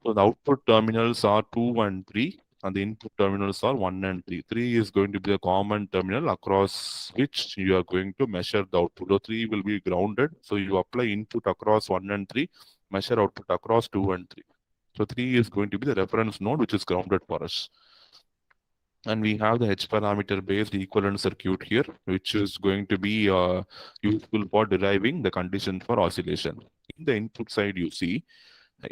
So the output terminals are 2 and 3, and the input terminals are 1 and 3. 3 is going to be the common terminal across which you are going to measure the output. So 3 will be grounded. So you apply input across 1 and 3, measure output across 2 and 3. So 3 is going to be the reference node which is grounded for us. And we have the H parameter based equivalent circuit here, which is going to be useful for deriving the condition for oscillation. In the input side, you see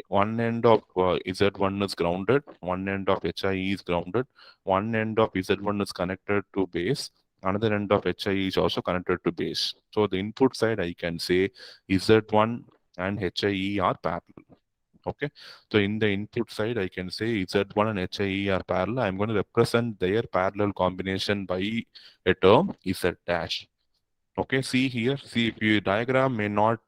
one end of Z1 is grounded, one end of HIE is grounded, one end of Z1 is connected to base, another end of HIE is also connected to base. So the input side, I can say Z1 and HIE are parallel. Okay, so in the input side, I can say Z1 and HIE are parallel. I'm going to represent their parallel combination by a term Z dash. Okay, see here, see if your diagram may not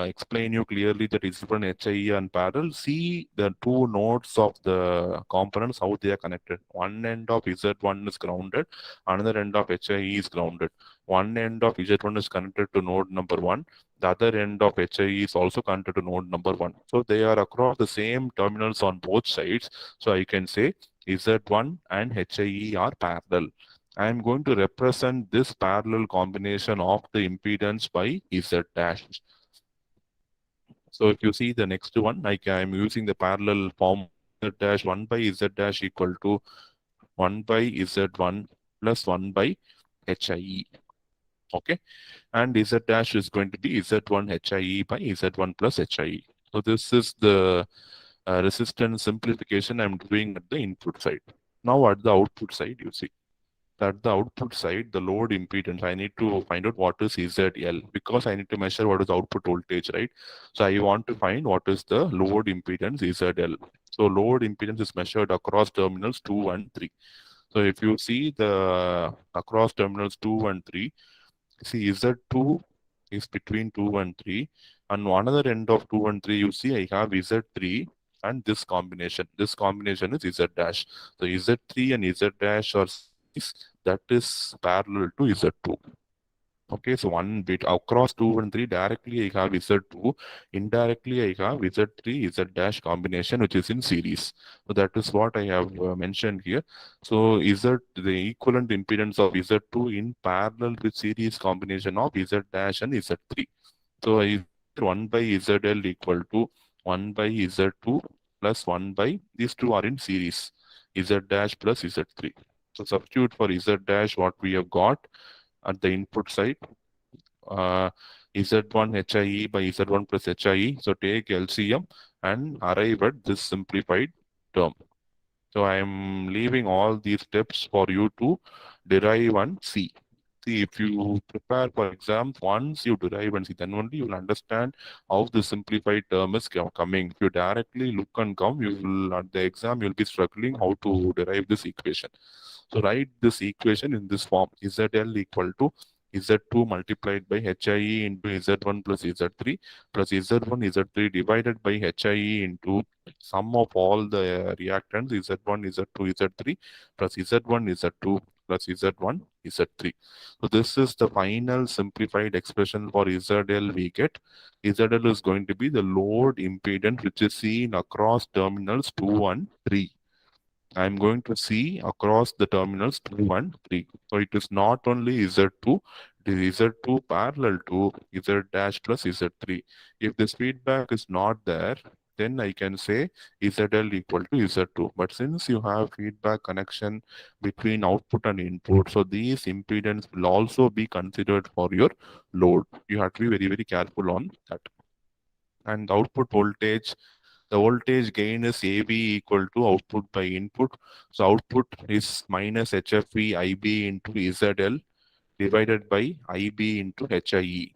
explain you clearly that Z1 HIE and parallel. See the two nodes of the components, how they are connected. One end of Z1 is grounded, another end of HIE is grounded. One end of Z1 is connected to node number 1. The other end of HIE is also connected to node number 1. So they are across the same terminals on both sides. So I can say Z1 and HIE are parallel. I am going to represent this parallel combination of the impedance by Z dash. So if you see the next one, like I am using the parallel form Z dash 1 by Z dash equal to 1 by Z1 plus 1 by HIE. Okay. And Z dash is going to be Z1 HIE by Z1 plus HIE. So this is the resistance simplification I'm doing at the input side. Now at the output side, you see. At the output side, the load impedance, I need to find out what is ZL because I need to measure what is the output voltage, right? So I want to find what is the load impedance ZL. So load impedance is measured across terminals 2 and 3. So if you see the across terminals 2 and 3, see Z2 is between 2 and 3. And another end of 2 and 3, you see I have Z3 and this combination. This combination is Z dash. So Z3 and Z dash are series that is parallel to Z2. Okay, so one bit across 2 and 3, directly I have Z2, indirectly I have Z3, Z dash combination, which is in series. So that is what I have mentioned here. So Z, the equivalent impedance of Z2 in parallel with series combination of Z dash and Z3. So I 1 by ZL equal to 1 by Z2 plus 1 by, these two are in series, Z dash plus Z3. So substitute for Z dash what we have got at the input side, Z1 HIE by Z1 plus HIE. So take LCM and arrive at this simplified term. So I am leaving all these steps for you to derive and see. See, if you prepare for exams, once you derive and see, then only you will understand how the simplified term is coming. If you directly look and come, you will at the exam you'll be struggling how to derive this equation. So write this equation in this form: ZL equal to Z2 multiplied by HIE into Z1 plus Z3 plus Z1 Z3 divided by HIE into sum of all the reactants Z1 Z2 Z3 plus Z1 Z2 plus Z1 Z3. So this is the final simplified expression for ZL we get. ZL is going to be the load impedance which is seen across terminals 2 and 3. I'm going to see across the terminals 2 and 3. So it is not only Z2, it is Z2 parallel to Z dash plus Z3. If this feedback is not there, then I can say ZL equal to Z2. But since you have feedback connection between output and input, so these impedance will also be considered for your load. You have to be very, very careful on that. And output voltage, the voltage gain is AB equal to output by input. So output is minus HFE IB into ZL divided by IB into HIE.